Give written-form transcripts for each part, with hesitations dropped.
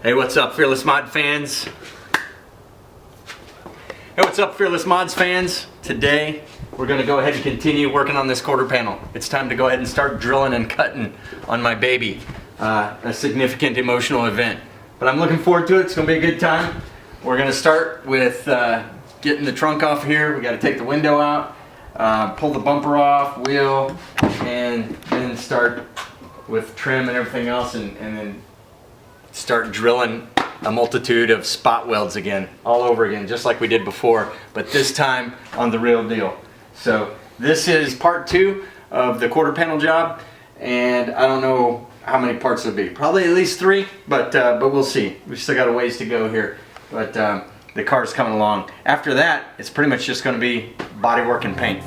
Hey, what's up, Fearless Mod fans? Hey, what's up, Fearless Mods fans? Today, we're gonna go ahead and continue working on this quarter panel. It's time to go ahead and start drilling and cutting on my baby. A significant emotional event. But I'm looking forward to it. It's gonna be a good time. We're gonna start with getting the trunk off here. We gotta take the window out, pull the bumper off, wheel, and then start with trim and everything else, and then start drilling a multitude of spot welds again, all over again, just like we did before, but this time on the real deal. So this is part 2 of the quarter panel job, and I don't know how many parts it'll be. Probably at least 3, but we'll see. We've still got a ways to go here, but the car's coming along. After that, it's pretty much just going to be bodywork and paint.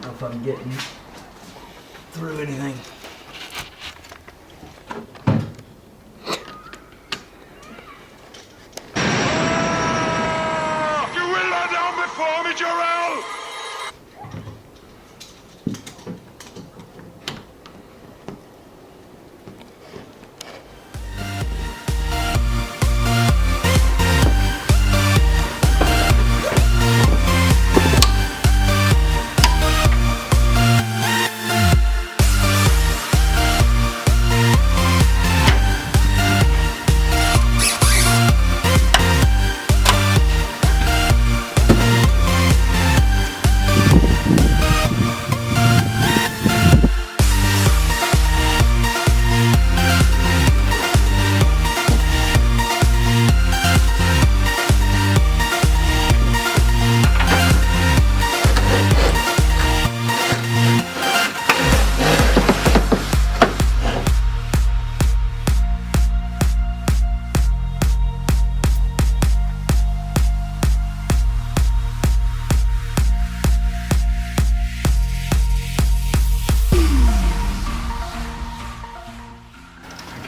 If I'm getting through anything. You will lie down before me, Jarrell!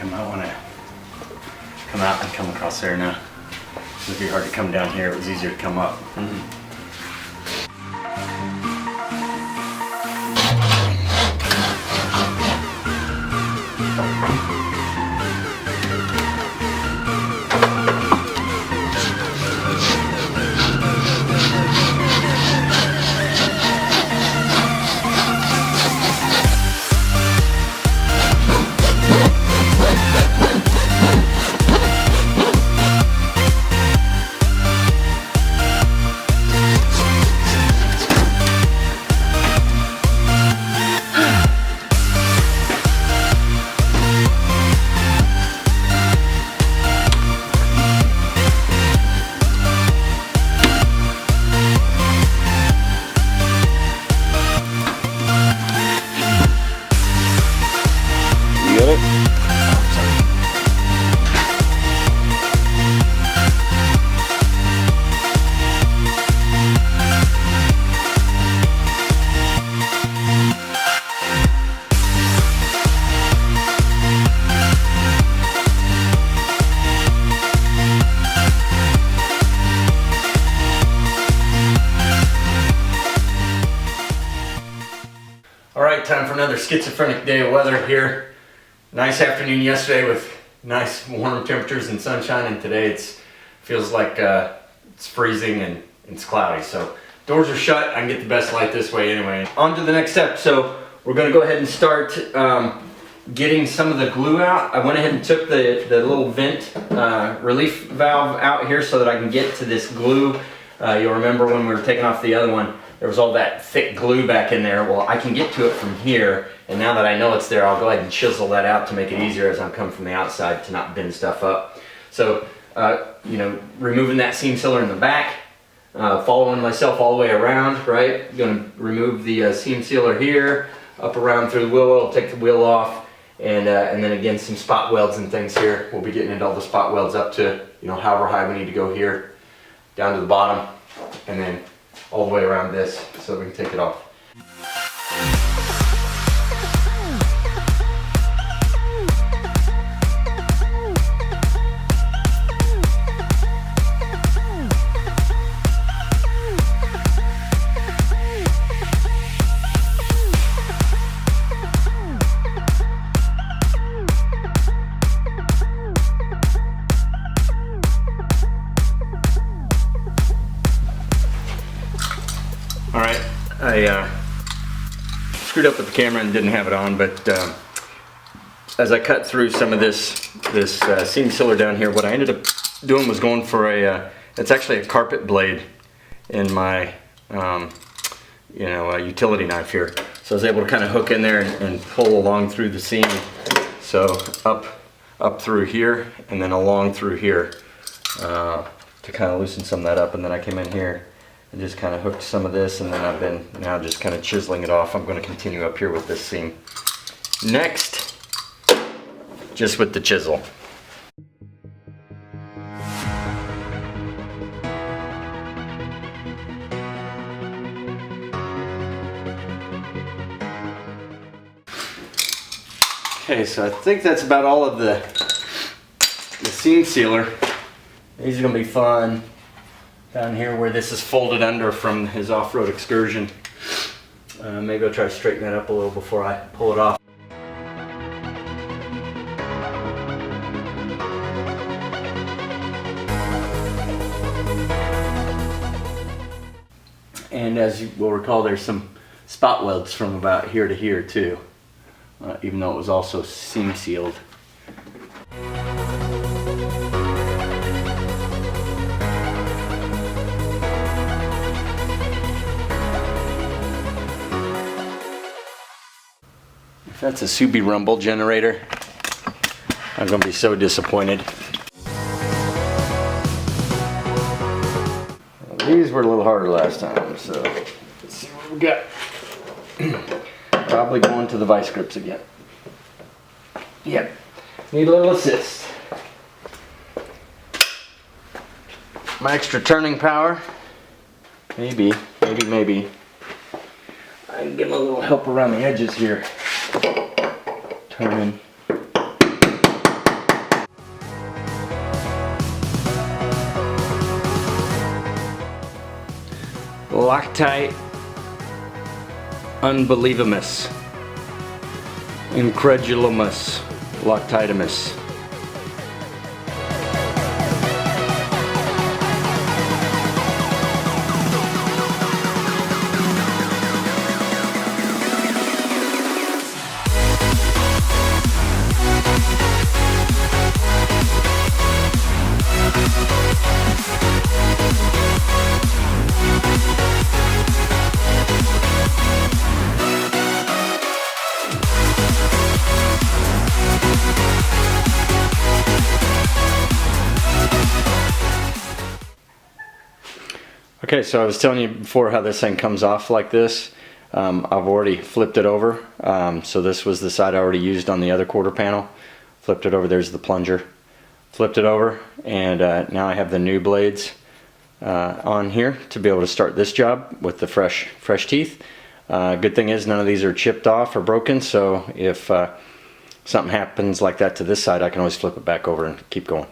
I might want to come out and come across there now. It would be hard to come down here. It was easier to come up. another schizophrenic day of weather here. Nice afternoon yesterday with nice warm temperatures and sunshine, and today it feels like it's freezing and it's cloudy. So doors are shut. I can get the best light this way anyway. On to the next step. So we're going to go ahead and start getting some of the glue out. I went ahead and took the little vent relief valve out here so that I can get to this glue. You'll remember when we were taking off the other one, there was all that thick glue back in there. Well, I can get to it from here, and now that I know it's there, I'll go ahead and chisel that out to make it easier as I'm coming from the outside to not bend stuff up. So, removing that seam sealer in the back, following myself all the way around, right? Gonna remove the seam sealer here, up around through the wheel well, take the wheel off, and then again some spot welds and things here. We'll be getting into all the spot welds up to, however high we need to go here, down to the bottom, and then all the way around this so we can take it off. Alright, I screwed up with the camera and didn't have it on, but as I cut through some of this seam sealer down here, what I ended up doing was going for it's actually a carpet blade in my utility knife here. So I was able to kind of hook in there and pull along through the seam. So up through here and then along through here to kind of loosen some of that up, and then I came in here and just kind of hooked some of this, and then I've been now just kind of chiseling it off. I'm going to continue up here with this seam. Next, just with the chisel. Okay, so I think that's about all of the seam sealer. These are going to be fun. Down here where this is folded under from his off-road excursion. Maybe I'll try to straighten that up a little before I pull it off. And as you will recall, there's some spot welds from about here to here too, even though it was also seam sealed. If that's a Subaru Rumble generator, I'm going to be so disappointed. Well, these were a little harder last time, so let's see what we got. Probably going to the vice grips again. Yep, need a little assist. My extra turning power, maybe. I can give them a little help around the edges here. Turning. Loctite Unbelievamus. Incredulumus. Loctitimus. Okay, so I was telling you before how this thing comes off like this. I've already flipped it over. So this was the side I already used on the other quarter panel. Flipped it over, there's the plunger. Flipped it over, and now I have the new blades on here to be able to start this job with the fresh teeth. Good thing is none of these are chipped off or broken, so if something happens like that to this side, I can always flip it back over and keep going.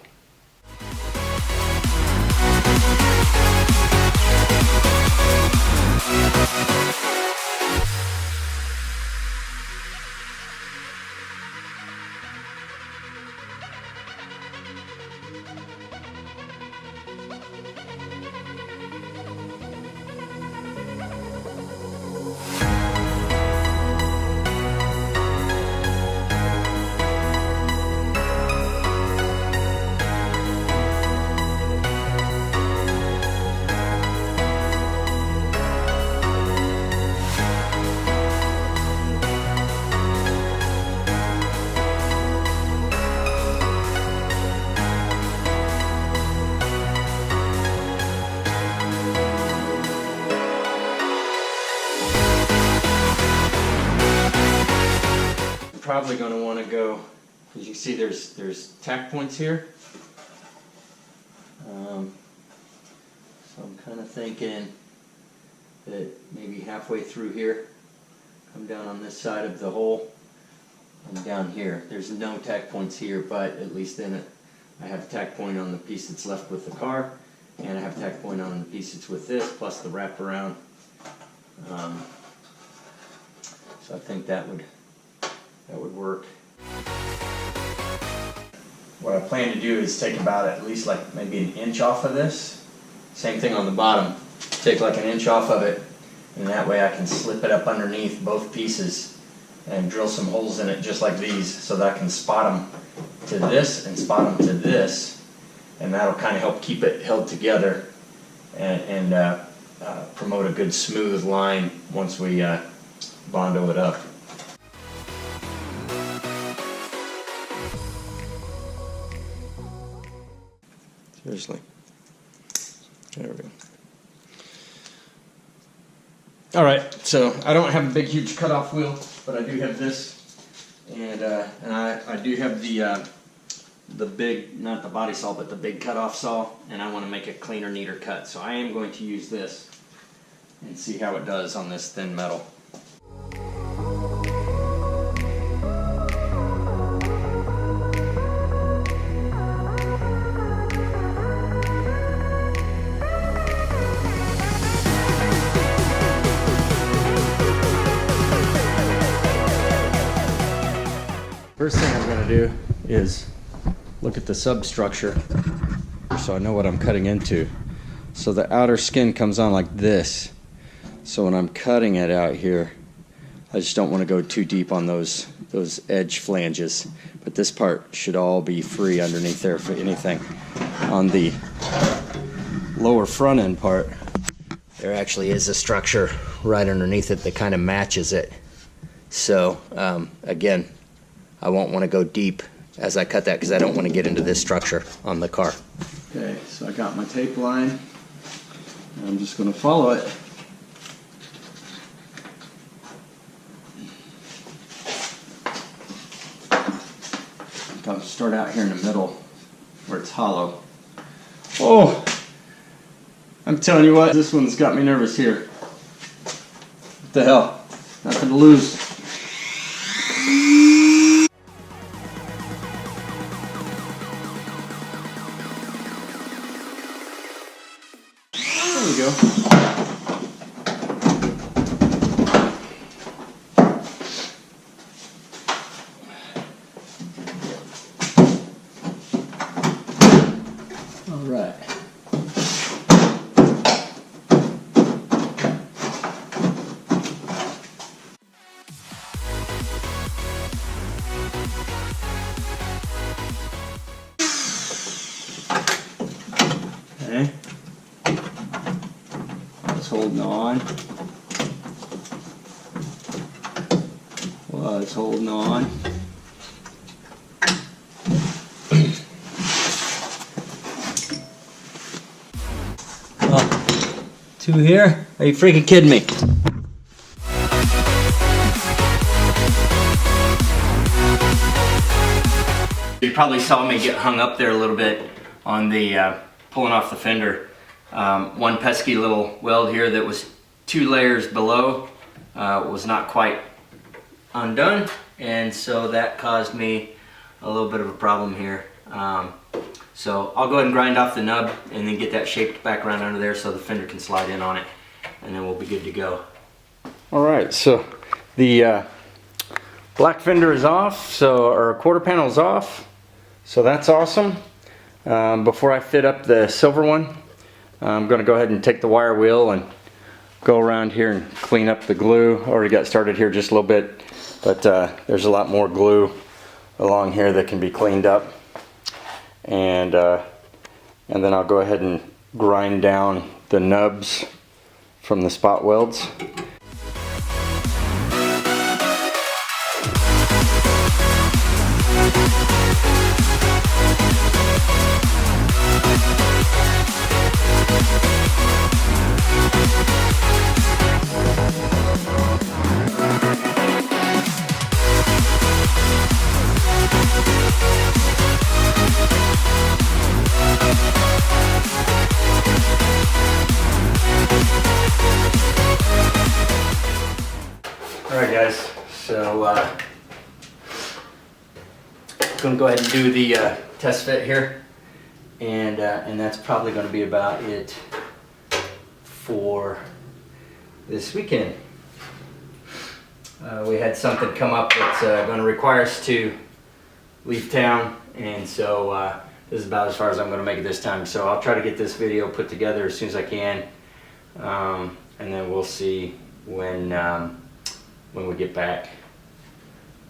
also going to want to go, as you can see, there's tack points here. So I'm kind of thinking that maybe halfway through here, come down on this side of the hole, and down here. There's no tack points here, but at least in it, I have a tack point on the piece that's left with the car, and I have a tack point on the piece that's with this, plus the wraparound. So I think that would work. What I plan to do is take about at least like maybe an inch off of this. Same thing on the bottom. Take like an inch off of it, and that way I can slip it up underneath both pieces and drill some holes in it just like these, so that I can spot them to this and spot them to this, and that'll kind of help keep it held together and promote a good smooth line once we Bondo it up. Seriously. There we go. Alright, so I don't have a big huge cutoff wheel, but I do have this, and I do have the big, not the body saw, but the big cutoff saw, and I want to make a cleaner, neater cut. So I am going to use this and see how it does on this thin metal. First thing I'm going to do is look at the substructure so I know what I'm cutting into. So the outer skin comes on like this. So when I'm cutting it out here, I just don't want to go too deep on those edge flanges. But this part should all be free underneath there for anything. On the lower front end part, there actually is a structure right underneath it that kind of matches it. So again, I won't want to go deep as I cut that because I don't want to get into this structure on the car. Okay, so I got my tape line. I'm just going to follow it. I'll start out here in the middle where it's hollow. Oh, I'm telling you what, this one's got me nervous here. What the hell? Nothing to lose. There we go. All right. Okay. Was holding on. Was holding on. Oh, two here? Are you freaking kidding me? You probably saw me get hung up there a little bit on the pulling off the fender. One pesky little weld here that was 2 layers below was not quite undone, and so that caused me a little bit of a problem here. So I'll go ahead and grind off the nub and then get that shaped back around under there so the fender can slide in on it, and then we'll be good to go. Alright, so the black fender is off, so our quarter panel is off, so that's awesome. Before I fit up the silver one, I'm going to go ahead and take the wire wheel and go around here and clean up the glue. Already got started here just a little bit, but there's a lot more glue along here that can be cleaned up. And then I'll go ahead and grind down the nubs from the spot welds. Gonna go ahead and do the test fit here, and that's probably gonna be about it for this weekend. We had something come up that's going to require us to leave town, and so this is about as far as I'm going to make it this time. So I'll try to get this video put together as soon as I can, and then we'll see when we get back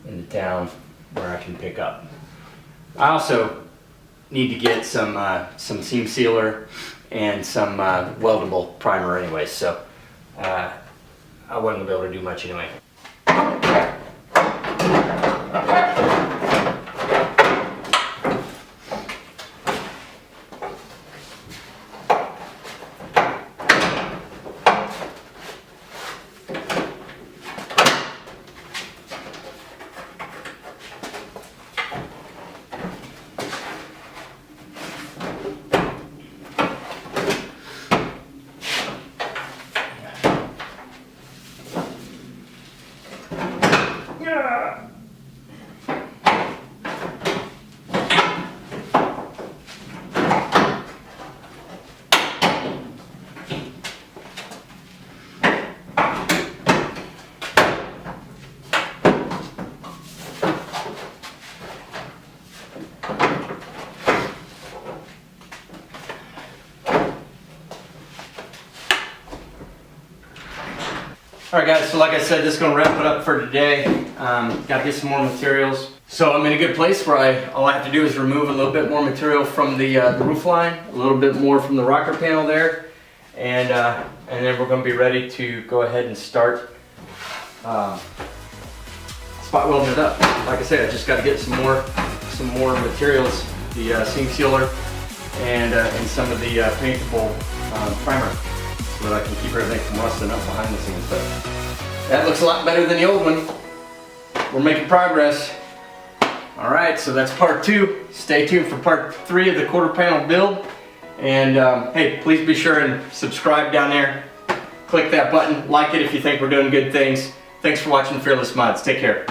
into town where I can pick up. I also need to get some seam sealer and some weldable primer anyway, so I wasn't going to be able to do much anyway. Alright guys, so like I said, this is going to wrap it up for today. Got to get some more materials. So I'm in a good place where all I have to do is remove a little bit more material from the roof line, a little bit more from the rocker panel there, and then we're going to be ready to go ahead and start spot welding it up. Like I said, I just got to get some more materials, the seam sealer and some of the paintable primer, so that I can keep everything from rusting up behind the scenes. But that looks a lot better than the old one. We're making progress. All right, so that's part 2. Stay tuned for part 3 of the quarter panel build. And hey, please be sure and subscribe down there. Click that button, like it if you think we're doing good things. Thanks for watching Fearless Mods. Take care.